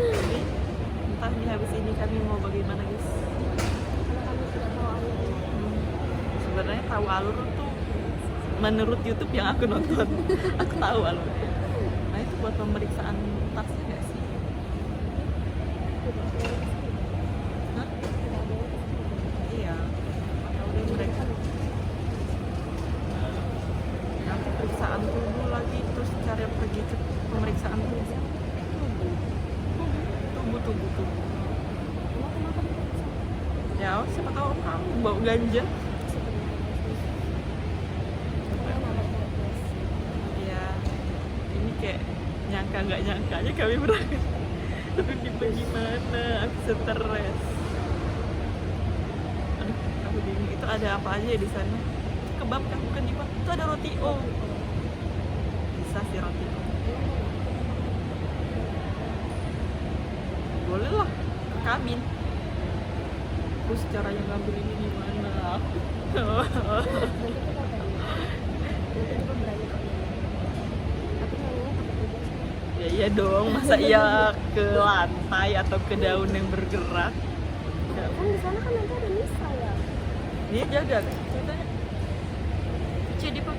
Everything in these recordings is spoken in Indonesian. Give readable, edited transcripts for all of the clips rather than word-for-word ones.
Jadi entah nih habis ini kami mau bagaimana guys. Karena kami tidak tahu alurnya. Sebenarnya tahu alur tuh menurut YouTube yang aku nonton. Aku tahu alurnya. Nah itu buat pemeriksaan tasnya nggak sih? Tidak boleh kesini. Hah? Tidak boleh kesini. Iya. Atau udah mereka nanti periksaan tubuh lagi, terus cara pergi ke pemeriksaan tubuh. Tubuh. Emang kenapa diperiksa? Ya siapa tahu kamu bau ganja. Iya. Ini kayak nyangka nggak nyangkanya kami berangkat. Tapi gimana? Aku stres. Aduh, aku bingung. Itu ada apa aja ya di sana? Kebab kan bukan di Itu ada roti o. Bisa sih roti o. Boleh lah ke kabin. Terus caranya ngambil ini gimana? Nanti kita tanya. Nanti kita berani kok nanya. Tapi nanya pakai tugas. Ya iya dong, masa iya ke lantai atau ke daun yang bergerak? Ya, Kan di sana kan nanti ada Nisa ya. dia jaga kan? Ceritanya. Jadi pak.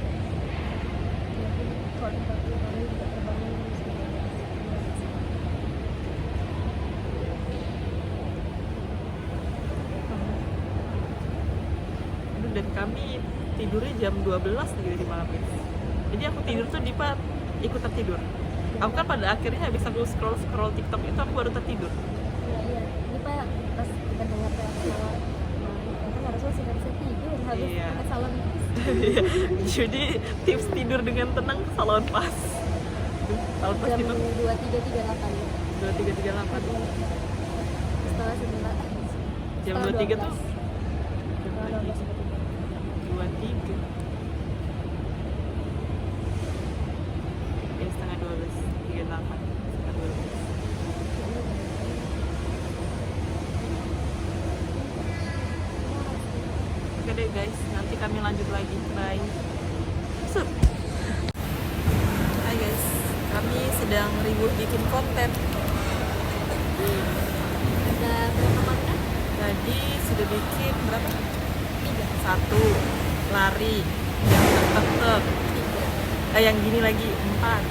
Kalau tempat kami juga terbangun Aduh, dan kami tidurnya jam 12 gitu di malam guys. Jadi aku tidur tuh Dipa ikut tertidur. Aku kan pada akhirnya habis aku scroll TikTok itu aku baru tertidur. Iya. Ini Pak pas kita dengar kayak mawar, kan harusnya sudah bisa tidur habis Iya. pakai salon. Jadi tips tidur dengan tenang salon pas. Salon pas Jam itu 23.38. 23.38. Setelah sebentar. Jam Setelah 23 tuh 12. 23. Ya setengah 12, 38, setengah 12. Oke deh guys, nanti kami lanjut lagi. Bye. Sup. Hai guys, kami sedang ribut bikin konten. Ada berapa konten? Tadi sudah bikin berapa? 3. 1 lari, yang tek-tek, 3. yang gini lagi 4.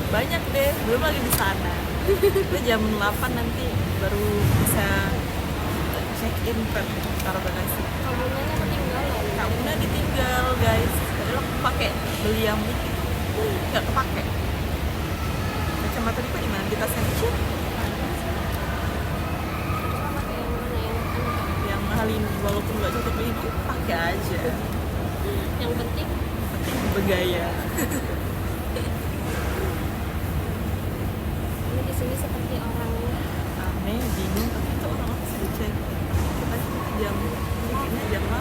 Banyak deh, belum lagi di sana. Itu jam 8 nanti baru bisa check in kan, taruh bagasi. Kamunya ketinggalan. Kamunya ditinggal guys. Padahal aku pakai beli yang dikit, nggak kepake. Kacamata Dipa di mana? Di tas yang kecil, Kita pakai yang mana yang yang mahal ini. Walaupun nggak cocok di hidung, pakai aja. yang penting Penting bergaya. ini di sini seperti orang Aneh, bingung, tapi itu orang sudah cek. Kita jam bikinnya jam 8.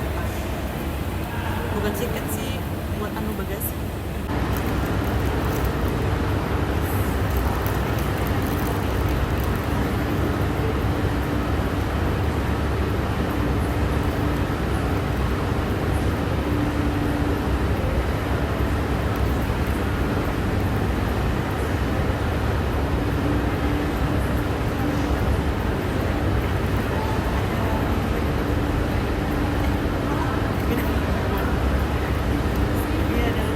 Bukan tiket sih, buat anu bagasi. Iya, dalam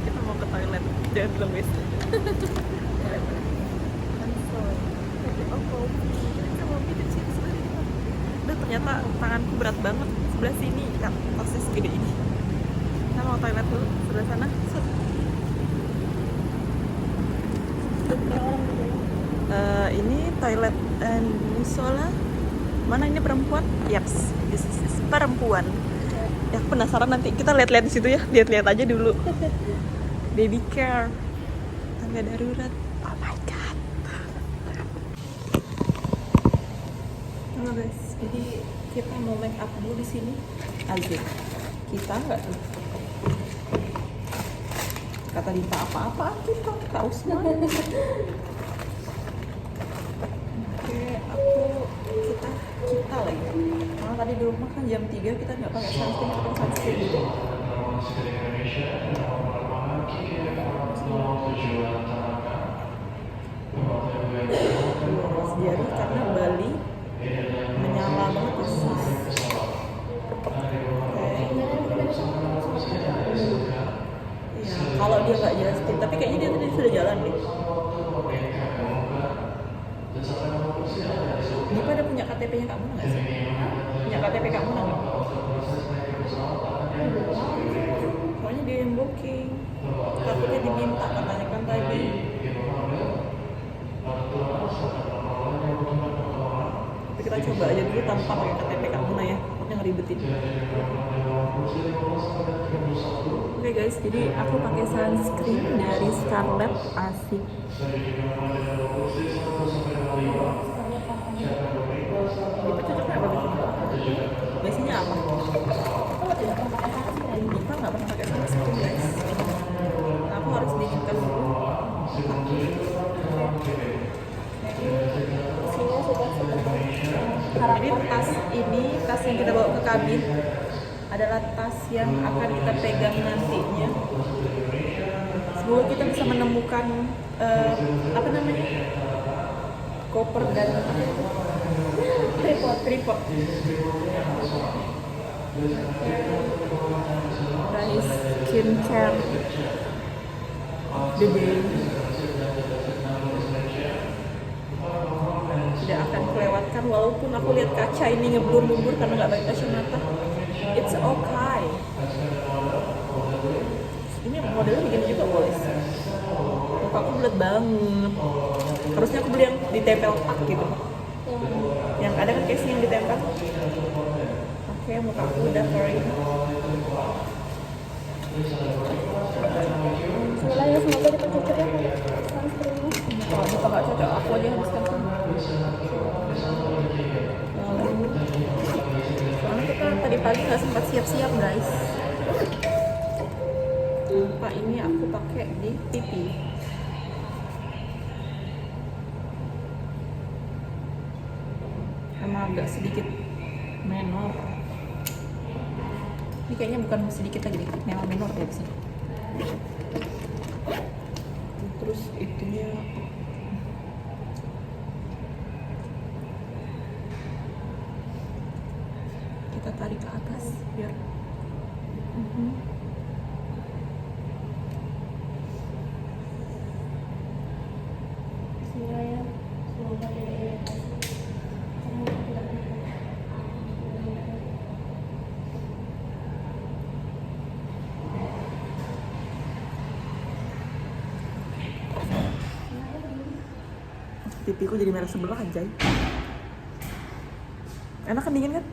kita mau ke toilet. Jangan belum guys. Udah ternyata tanganku berat banget. Sebelah sini kan tasnya segede ini. Kita mau toilet dulu sebelah sana. Set. Ini toilet musola. Mana ini perempuan? Yaps, this is perempuan. Ya aku penasaran, nanti kita lihat-lihat di situ ya. Lihat-lihat aja dulu. Baby care, tangga darurat. Oh my god. Halo guys, jadi kita mau make up dulu di sini. Azir, kita nggak tuh? Kata Dita apa-apa kita tak usah. Oke, kita lagi. Karena tadi di rumah kan jam 3 kita nggak pakai sunscreen, kita pakai sunscreen dulu. Jadi karena Bali menyala banget di sini. Ya, kalau dia nggak just tip, tapi kayaknya dia tadi sudah jalan deh. Dia pada punya KTP-nya Kak Muna nggak sih? Punya KTP Kak Muna nggak? Soalnya dia yang booking. Takutnya diminta katanya kan tadi. Tapi kita coba aja dulu tanpa pakai KTP Kak Muna ya, takutnya ngeribetin. Oke guys, jadi aku pakai sunscreen dari Scarlett, asik. Itu cocoknya apa biasanya? Biasanya apa? Kita nggak pernah pakai sunscreen guys. Aku harus dinginkan dulu. Jadi tas ini, tas yang kita bawa ke kabin adalah tas yang akan kita pegang nantinya. Semoga kita bisa menemukan apa namanya, koper dan tripod. Dari skincare the day. Tidak akan kelewatkan walaupun aku lihat kaca ini ngeblur-blur karena nggak pakai kacamata. It's okay. Ini modelnya begini juga boleh. Muka aku bulat banget. Harusnya aku beli yang ditempel pak gitu. Yang ada kan casing yang ditempel. Oke, muka aku udah kering. Semoga ya, semoga kita cocok ya sunscreennya. Kalau muka nggak cocok, aku aja habiskan tuh. Soalnya kita tadi pagi nggak sempat siap-siap guys. Lupa ini aku pakai di pipi. Karena agak sedikit menor. Ini kayaknya bukan sedikit lagi deh, memang menor ya sih. Terus itunya kita tarik ke atas biar Semoga ya, semoga tidak iritasi. Semoga tidak pipiku jadi merah sebelah anjay. Enak kan, dingin kan?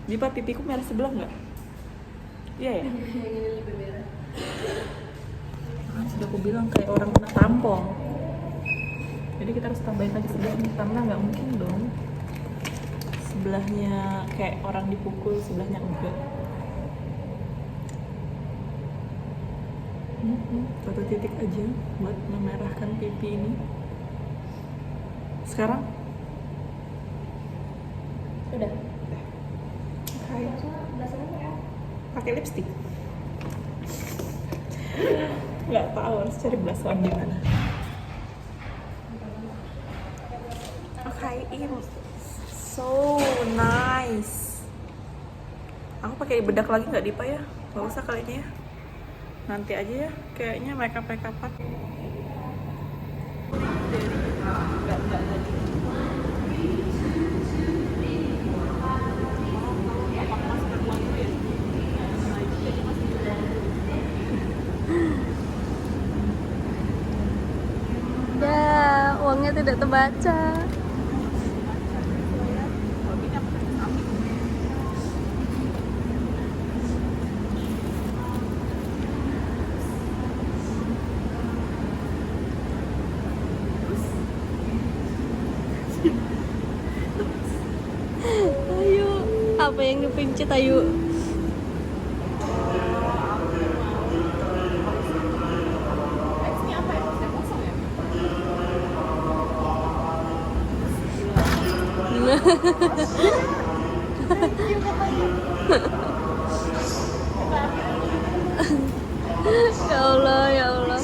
Dipa, pipiku merah sebelah nggak? Iya ya? yang ini lebih merah. Sudah aku bilang kayak orang kena tampol. Jadi kita harus tambahin lagi sebelahnya karena nggak mungkin dong sebelahnya kayak orang dipukul, sebelahnya enggak. Satu titik aja buat memerahkan pipi ini. Sekarang Udah. Oke. Belasangan ya. Pakai lipstick. Nggak tahu harus cari blush-on di mana. Oke, ini so nice. Aku pakai bedak lagi nggak Dipa ya? Nggak usah kali ini ya. Nanti aja ya. Kayaknya makeup-makeupan. Ya, uangnya tidak terbaca. Apa yang dipencet ayu? Ini apa ya? Sudah kosong ya? Ya Allah, ya Allah.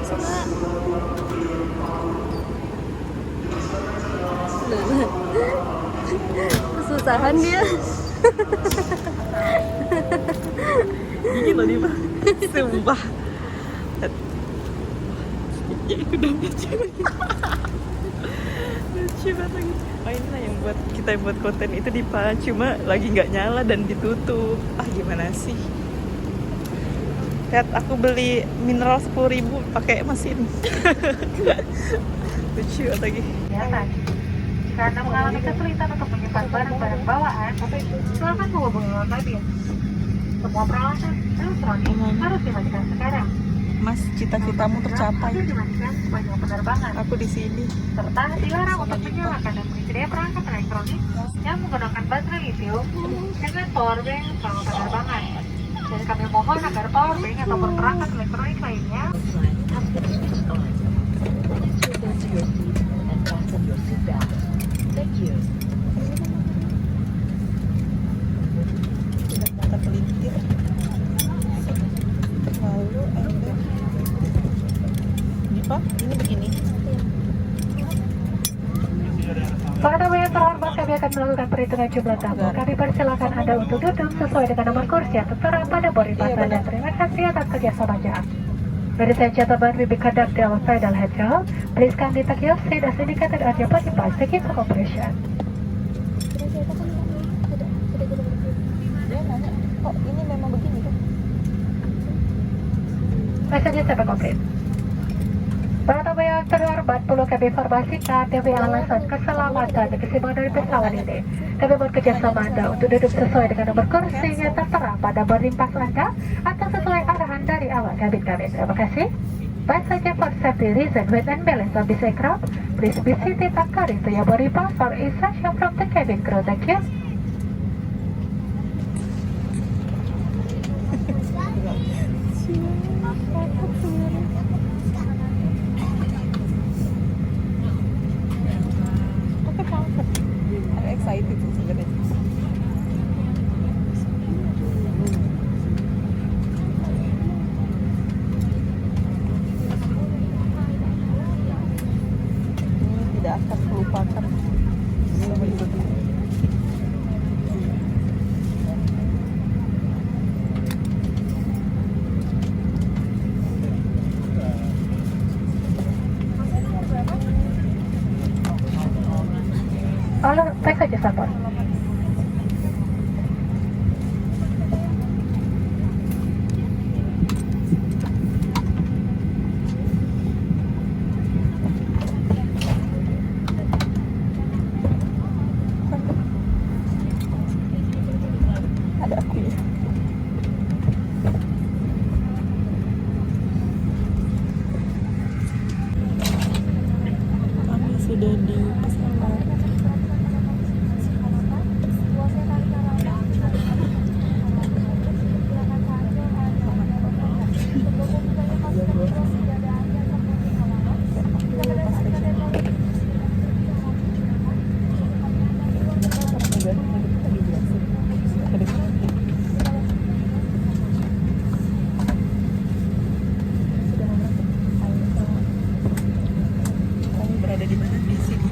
Coba. Kesusahan dia. Gini loh dia, sumpah. Ya udah lucu. Lucu banget lagi. Oh ini lah yang buat kita buat konten itu di PA, cuma lagi nggak nyala dan ditutup. Ah gimana sih? Lihat aku beli mineral 10.000 pakai mesin. Lucu banget lagi. Karena mengalami kesulitan untuk menyimpan barang-barang bawaan, silakan menghubungi awak kabin. Semua peralatan elektronik harus dimatikan sekarang. Mas, cita-citamu tercapai. Harus dimatikan sepanjang penerbangan. Aku di sini. Serta dilarang untuk menyalakan dan mengisi perangkat elektronik yang menggunakan baterai lithium dengan power bank selama penerbangan. Dan kami mohon agar power bank ataupun perangkat elektronik lainnya Kita pelintir. Lalu ada Dipa, ini begini. Para tamu yang terhormat, kami akan melakukan perhitungan jumlah tamu. Kami persilakan Anda untuk duduk sesuai dengan nomor kursi yang tertera pada boarding pass Anda. Terima kasih atas kerjasamanya. Ladies and gentlemen, we be conducting our final head-count. Please kindly take your seat as indicated on your boarding pass. Thank you for cooperation. Dia nanya, kok ini memang begini kan? Message sampai komplit. Para tamu yang terhormat, perlu kami informasikan demi alasan keselamatan dan keseimbangan dari pesawat ini. Kami mohon kerjasama Anda untuk duduk sesuai dengan nomor kursi yang tertera pada boarding pass Anda atau sesuai arahan dari awak kabin kami. Terima kasih. Passengers for safety reason with and balance of this aircraft, please be seated according to your boarding pass or instruction from the cabin crew. Thank you. Aku excited sih sebenarnya. Ini tidak akan terlupakan. Sama hidup ini. Halo, baik saja sabar. Ada aku ya. Kami sudah di pesawat. Kami berada di mana? Di sini.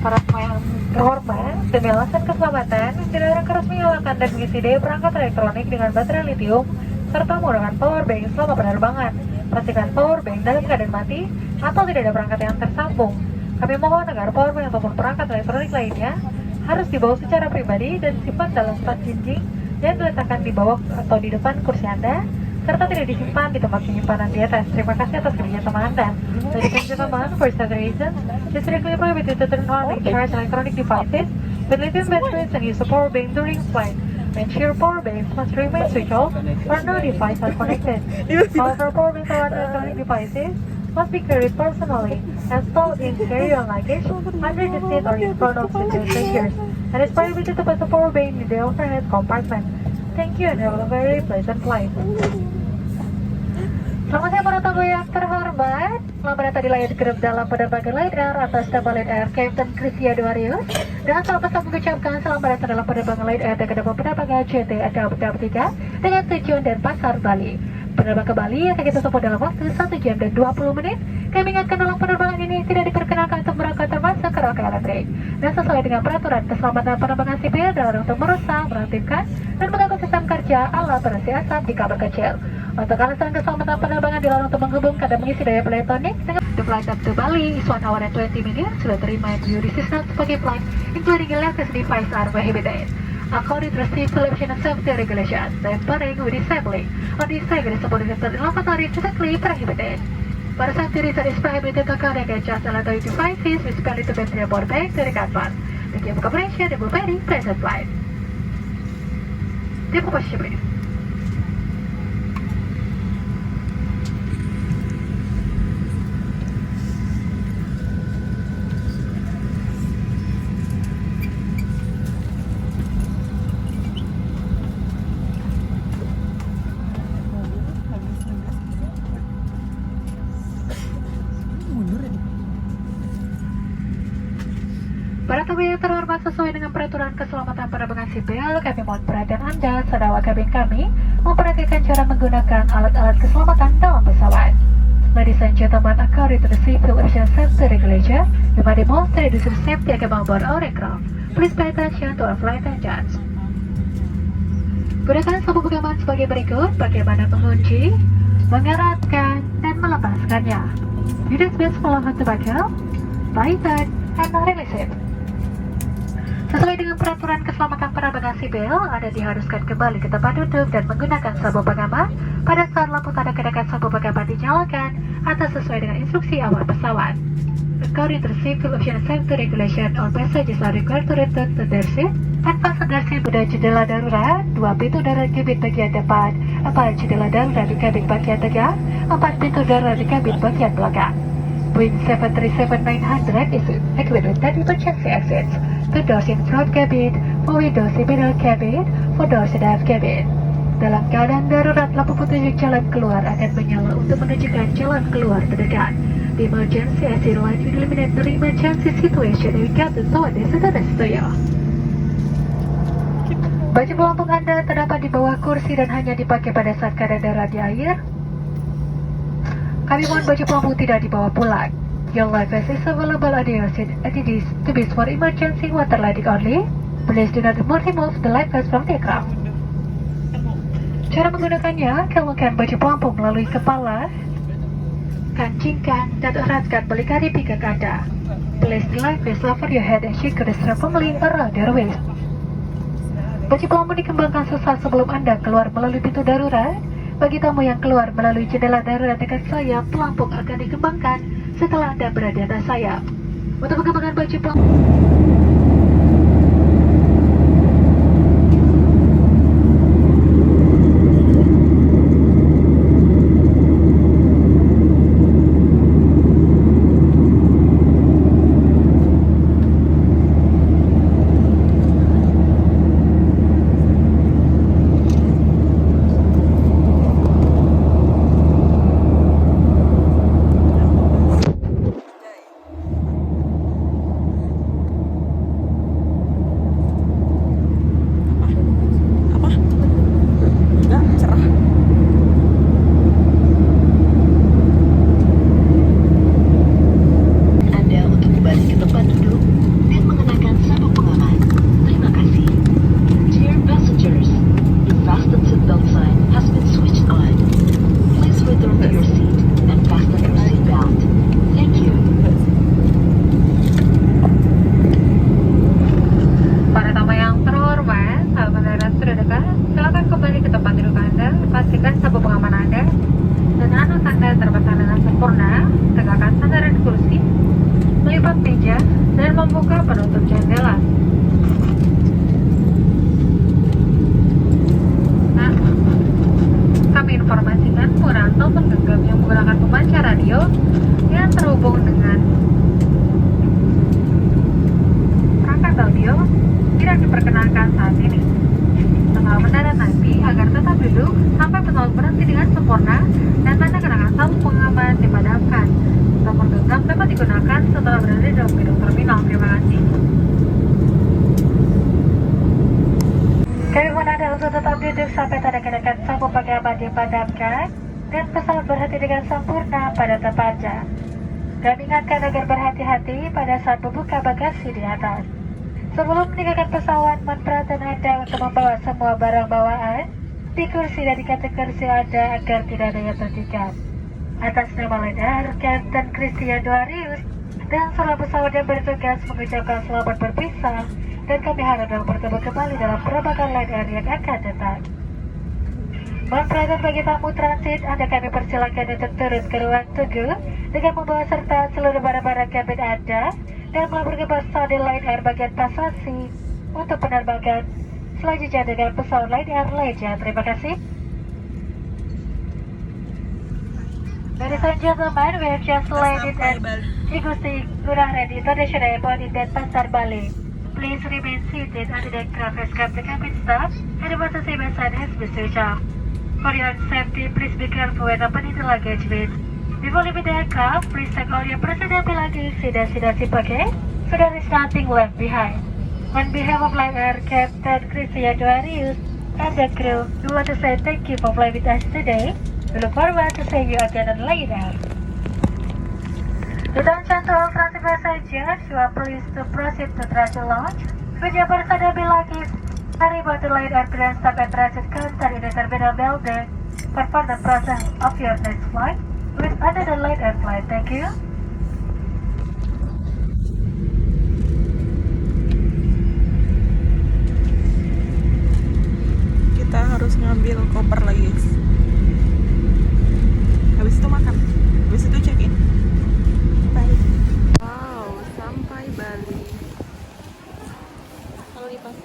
Para tamu yang terhormat, demi alasan keselamatan, dilarang keras menyalakan dan mengisi daya perangkat elektronik dengan baterai lithium serta menggunakan power bank selama penerbangan. Pastikan power bank dalam keadaan mati atau tidak ada perangkat yang tersambung. Kami mohon agar power bank ataupun perangkat elektronik lainnya harus dibawa secara pribadi dan disimpan dalam tas jinjing yang diletakkan di bawah atau di depan kursi Anda, serta tidak disimpan di tempat penyimpanan di atas. Terima kasih atas kerjasama Anda. Ladies and gentlemen, for certain reasons, it is strictly prohibited to turn on and charge electronic devices with lithium batteries and use a power bank during flight. Ensure power banks must remain switched off or no device are connected. However, power banks are electronic devices must be carried personally and stored in carry-on luggage under the seat or in front of seat passengers, and is prohibited to put the power bank in the overhead compartment. Thank you and have a very pleasant flight. Selamat siang para tamu yang terhormat. Selamat datang di Lion Group dalam penerbangan Lion Air atas nama Lion Air Captain Cristiano Darius. Dan selamat saya mengucapkan selamat datang dalam penerbangan Lion Air dengan penerbangan JT AW3 dengan tujuan Denpasar, Bali. Penerbangan ke Bali akan kita tempuh dalam waktu 1 jam dan 20 menit. Kami ingatkan dalam penerbangan ini tidak diperkenalkan untuk merokok termasuk rokok elektrik. Dan sesuai dengan peraturan keselamatan penerbangan sipil dilarang untuk merusak, mengaktifkan, dan mengganggu sistem kerja alat bersih asap di kamar kecil. Untuk alasan keselamatan penerbangan dilarang untuk menghubungkan dan mengisi daya elektronik dengan the flight up to Bali is 1 hour and 20 minutes. Sudah terima you this is not sebagai flight including electricity device are prohibited. According to the civil aviation safety regulations, tampering with disabling or disabling is subordinated lavatory strictly prohibited. For safety reason is prohibited to connect and charge electronic devices with spelling to battery power bank to the canvas. Thank you for cooperation and will very pleasant flight. Take position please. Para tamu yang terhormat, sesuai dengan peraturan keselamatan penerbangan sipil, kami mohon perhatian Anda, saudara kabin kami, memperhatikan cara menggunakan alat-alat keselamatan dalam pesawat. Ladies and gentlemen, according to the civil aviation safety regulation, you may demonstrate the safety on board our aircraft. Please pay attention to our flight attendants. Gunakan sabuk pengaman sebagai berikut: bagaimana mengunci, mengeratkan, dan melepaskannya. Unit best follow how to buckle, tighten, and release it. Sesuai dengan peraturan keselamatan penerbangan sipil, Anda diharuskan kembali ke tempat duduk dan menggunakan sabuk pengaman pada saat lampu tanda kenakan sabuk pengaman dinyalakan atau sesuai dengan instruksi awal pesawat. According to the civil aviation safety regulation, all passengers are required to return to their seat and fasten their seat pada jendela darurat, 2 pintu darurat kabin bagian depan, 4 jendela darurat di kabin bagian tengah, 4 pintu darurat di kabin bagian belakang. Boeing 737-900 is equipped with 10 emergency exits, 2 doors in front cabin, 4 windows in middle cabin, 4 doors in aft cabin. Dalam keadaan darurat, lampu petunjuk jalan keluar akan menyala untuk menunjukkan jalan keluar terdekat. The emergency exit light will eliminate the emergency situation and captain stewardess and the Baju pelampung Anda terdapat di bawah kursi dan hanya dipakai pada saat keadaan darurat di air. Kami mohon baju pelampung tidak dibawa pulang. Your life vest is available at your seat and it is to be for emergency water lighting only. Please do not remove the life vest from the aircraft. Cara menggunakannya, keluarkan baju pelampung melalui kepala, kancingkan dan eratkan melingkari pinggang Anda. Place the life vest over your head and secure the strap firmly around your waist. Baju pelampung dikembangkan sesaat sebelum Anda keluar melalui pintu darurat. Bagi tamu yang keluar melalui jendela darurat dekat sayap, pelampung akan dikembangkan setelah Anda berada di atas sayap. Untuk pengembangan baju pelampung, dan membuka penutup jendela. Nah, kami informasikan penggunaan telepon genggam yang menggunakan pemancar radio duduk sampai pesawat berhenti dengan sempurna dan tanda kenakan sabuk pengaman dipadamkan. Nomor genggam dapat digunakan setelah berada di dalam gedung terminal. Terima kasih. Kami mohon Anda untuk tetap duduk sampai tanda kenakan sabuk pengaman dipadamkan dan pesawat berhenti dengan sempurna pada tempatnya. Kami ingatkan agar berhati-hati pada saat membuka bagasi di atas. Sebelum meninggalkan pesawat, mohon perhatian Anda untuk membawa semua barang bawaan di kursi dan di kantong kursi Anda agar tidak ada yang tertinggal. Atas nama Lion Air Captain Christian Duarius dan seluruh pesawat yang bertugas mengucapkan selamat berpisah, dan kami harap dapat bertemu kembali dalam penerbangan Lion Air yang akan datang. Mohon perhatian bagi tamu transit, Anda kami persilakan untuk turun ke ruang tunggu dengan membawa serta seluruh barang-barang kabin Anda dan melaporkan pesawat Lion Air bagian pasasi untuk penerbangan selanjutnya dengan pesawat Lion Air lainnya. Terima kasih. Ladies and gentlemen, we have just landed at Igusti Ngurah Ren International Airport in Denpasar, Bali. Please remain seated until the aircraft has come to cabin staff and the emergency sign has been switched off. For your safety, please be careful when opening the luggage bin. Before leaving the aircraft, please check all your personal belongings in the seat pocket so there is nothing left behind. On behalf of Lion Air Captain Christian Duarius and the crew, we want to say thank you for flying with us today. We look forward to seeing you again on Lion Air. Attention to all transit passengers, you are pleased to proceed to transit lounge with your personal belongings. Hurry about the Lion Air ground stop and transit counter in the terminal building for further process of your next flight with another Lion Air flight. Thank you. Kita harus ngambil koper lagi, guys. Habis itu makan, habis itu check in. Bye. Wow, sampai Bali. Halo Lipas.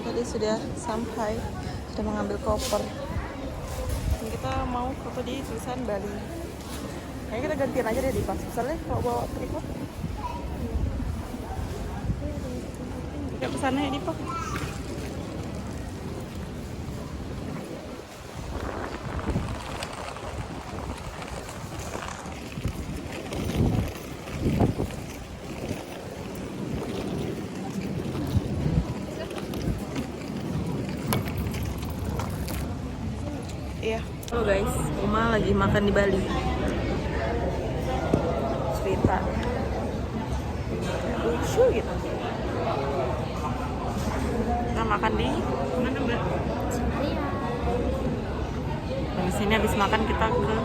Tadi sudah sampai, sudah mengambil koper. Dan kita mau foto di tulisan Bali. Kayaknya kita gantian aja deh Lipas. Misalnya kalau bawa tripod. Kita kesana ya Lipas. Iya. Halo guys, Uma lagi makan di Bali. Cerita lucu gitu. Kita makan di mana Mbak? Dan di sini habis makan kita ke